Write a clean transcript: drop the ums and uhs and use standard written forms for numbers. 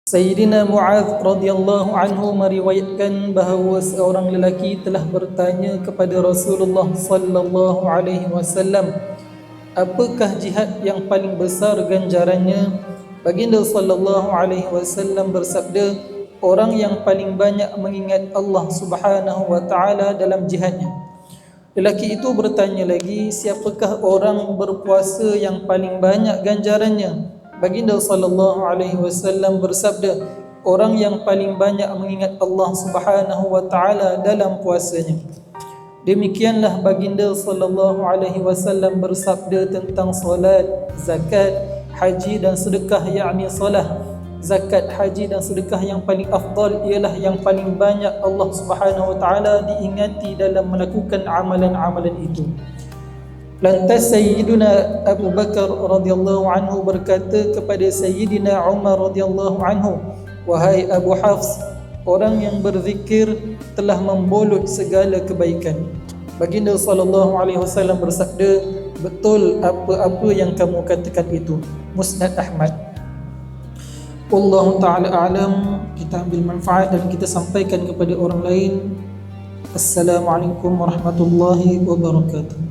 Sayyidina Mu'adz radhiyallahu anhu meriwayatkan bahawa seorang lelaki telah bertanya kepada Rasulullah sallallahu alaihi wasallam, apakah jihad yang paling besar ganjarannya? Baginda sallallahu alaihi wasallam bersabda, orang yang paling banyak mengingat Allah Subhanahu wa taala dalam jihadnya. Lelaki itu bertanya lagi, siapakah orang berpuasa yang paling banyak ganjarannya? Baginda sallallahu alaihi wasallam bersabda, orang yang paling banyak mengingat Allah Subhanahu wa taala dalam puasanya. Demikianlah baginda sallallahu alaihi wasallam bersabda tentang solat, zakat, haji dan sedekah, yakni solat, zakat, haji dan sedekah yang paling afdal ialah yang paling banyak Allah Subhanahu wa taala diingati dalam melakukan amalan-amalan itu. Lantas Sayyidina Abu Bakar radhiyallahu anhu berkata kepada Sayyidina Umar radhiyallahu anhu, wahai Abu Hafs, orang yang berzikir telah membolot segala kebaikan. Baginda sallallahu alaihi wasallam bersabda, betul apa-apa yang kamu katakan itu. Musnad Ahmad. Wallahu ta'ala a'lam. Kita ambil manfaat dan kita sampaikan kepada orang lain. Assalamualaikum warahmatullahi wabarakatuh.